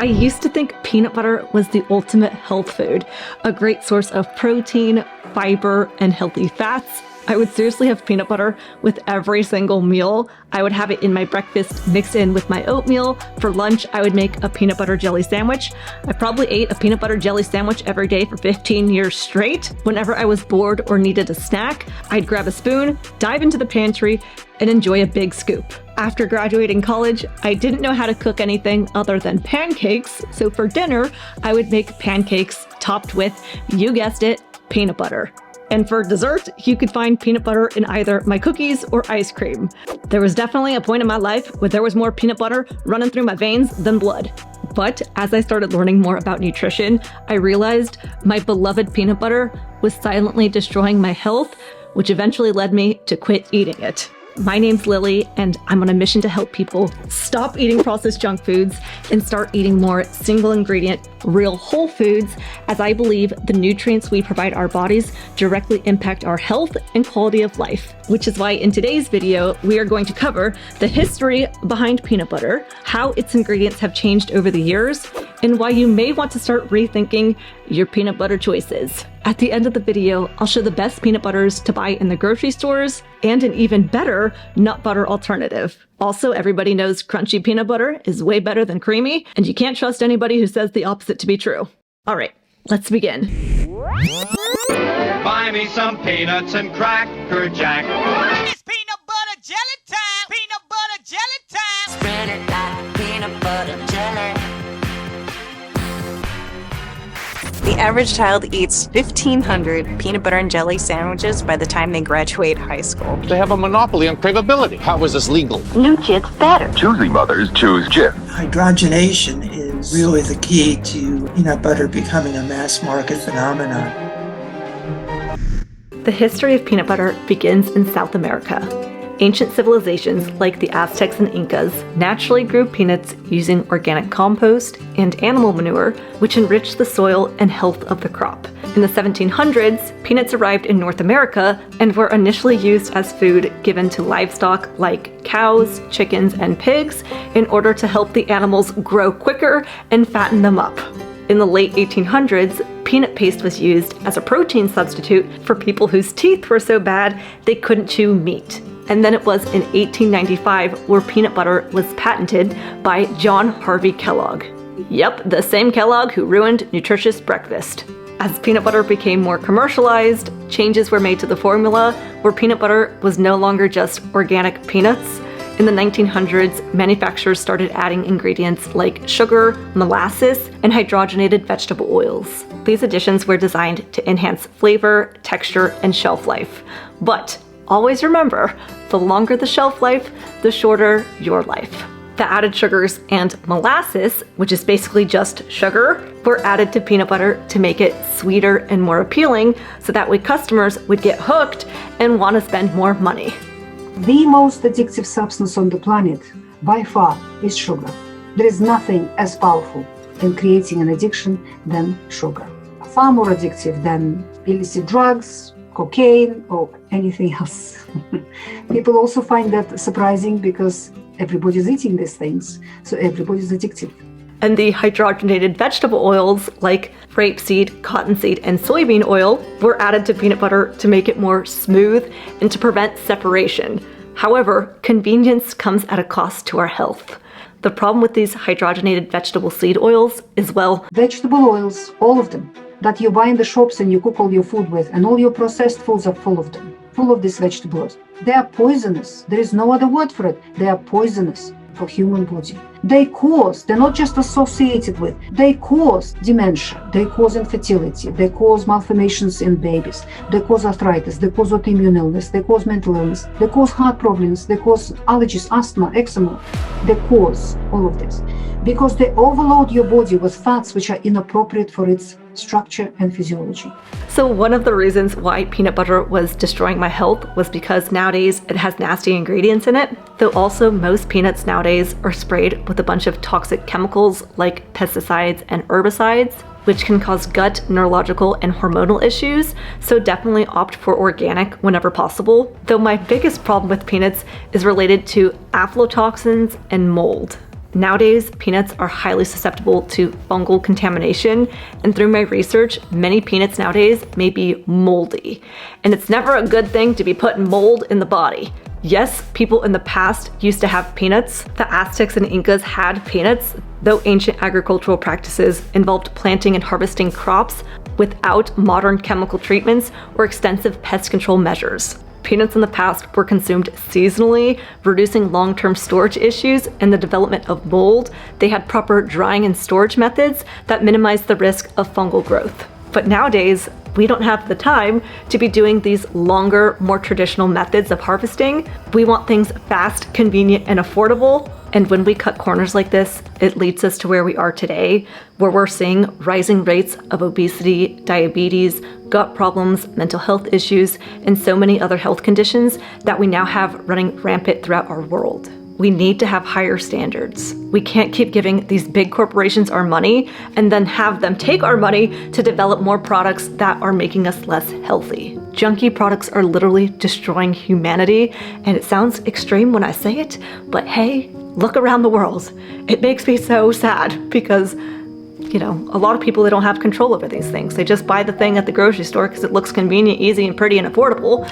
I used to think peanut butter was the ultimate health food, a great source of protein, fiber, and healthy fats. I would seriously have peanut butter with every single meal. I would have it in my breakfast mixed in with my oatmeal. For lunch, I would make a peanut butter jelly sandwich. I probably ate a peanut butter jelly sandwich every day for 15 years straight. Whenever I was bored or needed a snack, I'd grab a spoon, dive into the pantry, and enjoy a big scoop. After graduating college, I didn't know how to cook anything other than pancakes, so for dinner, I would make pancakes topped with, you guessed it, peanut butter. And for dessert, you could find peanut butter in either my cookies or ice cream. There was definitely a point in my life where there was more peanut butter running through my veins than blood. But as I started learning more about nutrition, I realized my beloved peanut butter was silently destroying my health, which eventually led me to quit eating it. My name's Lillie, and I'm on a mission to help people stop eating processed junk foods and start eating more single ingredient, real whole foods, as I believe the nutrients we provide our bodies directly impact our health and quality of life. Which is why in today's video, we are going to cover the history behind peanut butter, how its ingredients have changed over the years, and why you may want to start rethinking your peanut butter choices. At the end of the video, I'll show the best peanut butters to buy in the grocery stores and an even better nut butter alternative. Also, everybody knows crunchy peanut butter is way better than creamy, and you can't trust anybody who says the opposite to be true. All right, let's begin. Buy me some peanuts and Cracker Jack. It's peanut butter jelly time! Peanut butter jelly time! Spread it like peanut butter jelly. The average child eats 1,500 peanut butter and jelly sandwiches by the time they graduate high school. They have a monopoly on cravability. How is this legal? New Jit's better. Choosy mothers choose Jif. Hydrogenation is really the key to peanut butter becoming a mass market phenomenon. The history of peanut butter begins in South America. Ancient civilizations like the Aztecs and Incas naturally grew peanuts using organic compost and animal manure, which enriched the soil and health of the crop. In the 1700s, peanuts arrived in North America and were initially used as food given to livestock like cows, chickens, and pigs in order to help the animals grow quicker and fatten them up. In the late 1800s, peanut paste was used as a protein substitute for people whose teeth were so bad they couldn't chew meat. And then it was in 1895 where peanut butter was patented by John Harvey Kellogg. Yep, the same Kellogg who ruined nutritious breakfast. As peanut butter became more commercialized, changes were made to the formula where peanut butter was no longer just organic peanuts. In the 1900s, manufacturers started adding ingredients like sugar, molasses, and hydrogenated vegetable oils. These additions were designed to enhance flavor, texture, and shelf life. But always remember, the longer the shelf life, the shorter your life. The added sugars and molasses, which is basically just sugar, were added to peanut butter to make it sweeter and more appealing, so that way customers would get hooked and want to spend more money. The most addictive substance on the planet, by far, is sugar. There is nothing as powerful in creating an addiction than sugar. Far more addictive than illicit drugs, cocaine, or anything else. People also find that surprising because everybody's eating these things, so everybody's addicted. And the hydrogenated vegetable oils like rapeseed, cottonseed, and soybean oil were added to peanut butter to make it more smooth and to prevent separation. However, convenience comes at a cost to our health. The problem with these hydrogenated vegetable seed oils is, well, vegetable oils, all of them, that you buy in the shops and you cook all your food with, and all your processed foods are full of them, full of these vegetable oils. They are poisonous. There is no other word for it. They are poisonous for human body. They're not just associated with, they cause dementia, they cause infertility, they cause malformations in babies, they cause arthritis, they cause autoimmune illness, they cause mental illness, they cause heart problems, they cause allergies, asthma, eczema, they cause all of this. Because they overload your body with fats which are inappropriate for its structure and physiology. So one of the reasons why peanut butter was destroying my health was because nowadays it has nasty ingredients in it, though also most peanuts nowadays are sprayed with a bunch of toxic chemicals like pesticides and herbicides, which can cause gut, neurological, and hormonal issues, so definitely opt for organic whenever possible. Though my biggest problem with peanuts is related to aflatoxins and mold. Nowadays, peanuts are highly susceptible to fungal contamination, and through my research, many peanuts nowadays may be moldy. And it's never a good thing to be putting mold in the body. Yes, people in the past used to have peanuts. The Aztecs and Incas had peanuts, though ancient agricultural practices involved planting and harvesting crops without modern chemical treatments or extensive pest control measures. Peanuts in the past were consumed seasonally, reducing long-term storage issues and the development of mold. They had proper drying and storage methods that minimized the risk of fungal growth. But nowadays, we don't have the time to be doing these longer, more traditional methods of harvesting. We want things fast, convenient, and affordable. And when we cut corners like this, it leads us to where we are today, where we're seeing rising rates of obesity, diabetes, gut problems, mental health issues, and so many other health conditions that we now have running rampant throughout our world. We need to have higher standards. We can't keep giving these big corporations our money and then have them take our money to develop more products that are making us less healthy. Junky products are literally destroying humanity, and it sounds extreme when I say it, but hey, look around the world. It makes me so sad because, a lot of people, they don't have control over these things. They just buy the thing at the grocery store because it looks convenient, easy, and pretty, and affordable.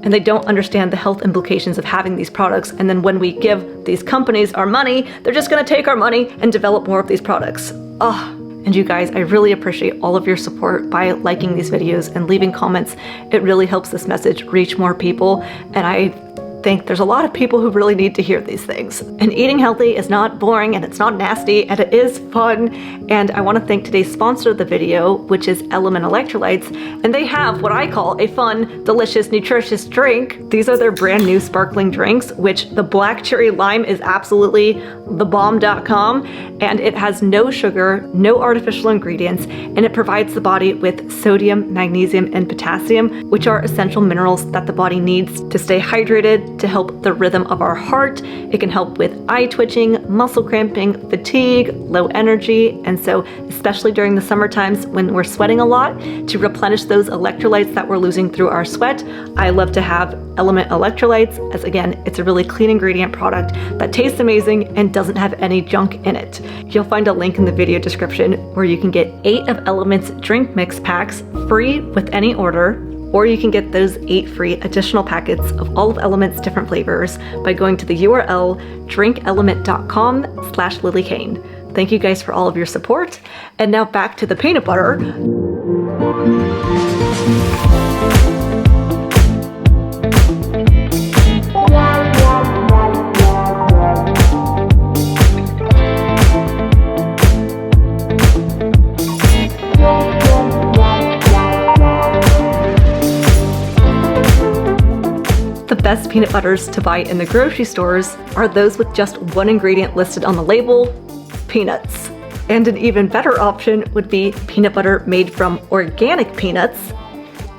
And they don't understand the health implications of having these products. And then when we give these companies our money, they're just gonna take our money and develop more of these products. And you guys, I really appreciate all of your support by liking these videos and leaving comments. It really helps this message reach more people. And I think there's a lot of people who really need to hear these things. And eating healthy is not boring, and it's not nasty, and it is fun. And I want to thank today's sponsor of the video, which is Element Electrolytes, and they have what I call a fun, delicious, nutritious drink. These are their brand new sparkling drinks, which the black cherry lime is absolutely thebomb.com, and it has no sugar, no artificial ingredients, and it provides the body with sodium, magnesium, and potassium, which are essential minerals that the body needs to stay hydrated, to help the rhythm of our heart. It can help with eye twitching, muscle cramping, fatigue, low energy, and so especially during the summer times when we're sweating a lot, to replenish those electrolytes that we're losing through our sweat, I love to have Element Electrolytes, as again, it's a really clean ingredient product that tastes amazing and doesn't have any junk in it. You'll find a link in the video description where you can get 8 of Element's drink mix packs free with any order, or you can get those 8 free additional packets of all of Element's different flavors by going to the URL drinkelement.com/Lillie Kane. Thank you guys for all of your support. And now back to the peanut butter. The best peanut butters to buy in the grocery stores are those with just one ingredient listed on the label, peanuts. And an even better option would be peanut butter made from organic peanuts.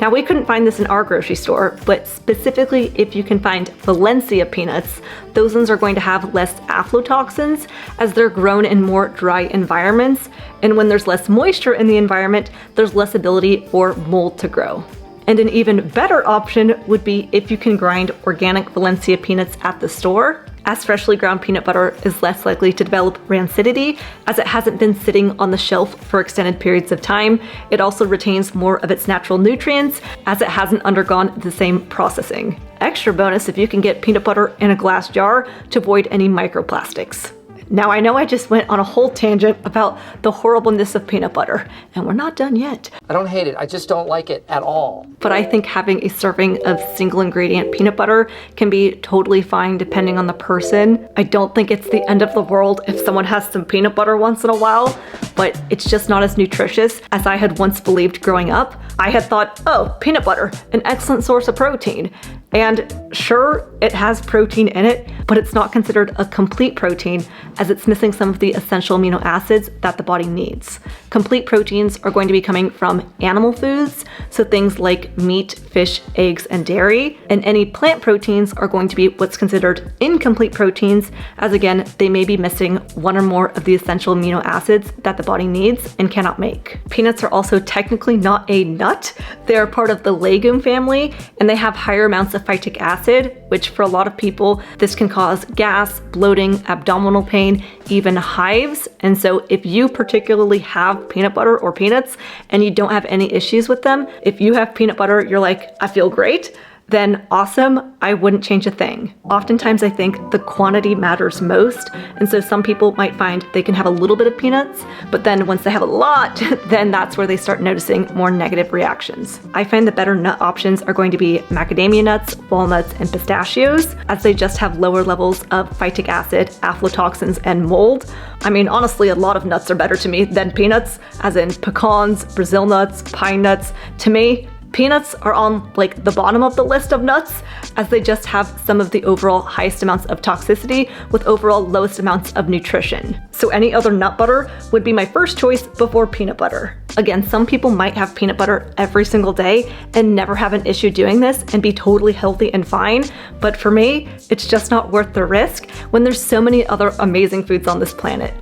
Now, we couldn't find this in our grocery store, but specifically if you can find Valencia peanuts, those ones are going to have less aflatoxins as they're grown in more dry environments. And when there's less moisture in the environment, there's less ability for mold to grow. And an even better option would be if you can grind organic Valencia peanuts at the store, as freshly ground peanut butter is less likely to develop rancidity as it hasn't been sitting on the shelf for extended periods of time. It also retains more of its natural nutrients as it hasn't undergone the same processing. Extra bonus if you can get peanut butter in a glass jar to avoid any microplastics. Now, I know I just went on a whole tangent about the horribleness of peanut butter, and we're not done yet. I don't hate it, I just don't like it at all. But I think having a serving of single ingredient peanut butter can be totally fine depending on the person. I don't think it's the end of the world if someone has some peanut butter once in a while, but it's just not as nutritious as I had once believed growing up. I had thought, oh, peanut butter, an excellent source of protein. And sure, it has protein in it, but it's not considered a complete protein as it's missing some of the essential amino acids that the body needs. Complete proteins are going to be coming from animal foods, so things like meat, fish, eggs, and dairy. And any plant proteins are going to be what's considered incomplete proteins, as again, they may be missing one or more of the essential amino acids that the the body needs and cannot make. Peanuts are also technically not a nut. They're part of the legume family, and they have higher amounts of phytic acid, which for a lot of people, this can cause gas, bloating, abdominal pain, even hives. And so if you particularly have peanut butter or peanuts and you don't have any issues with them, if you have peanut butter, you're like, I feel great, then awesome, I wouldn't change a thing. Oftentimes I think the quantity matters most, and so some people might find they can have a little bit of peanuts, but then once they have a lot, then that's where they start noticing more negative reactions. I find the better nut options are going to be macadamia nuts, walnuts, and pistachios, as they just have lower levels of phytic acid, aflatoxins, and mold. I mean, honestly, a lot of nuts are better to me than peanuts, as in pecans, Brazil nuts, pine nuts. To me, peanuts are on like the bottom of the list of nuts, as they just have some of the overall highest amounts of toxicity with overall lowest amounts of nutrition. So any other nut butter would be my first choice before peanut butter. Again, some people might have peanut butter every single day and never have an issue doing this and be totally healthy and fine, but for me, it's just not worth the risk when there's so many other amazing foods on this planet.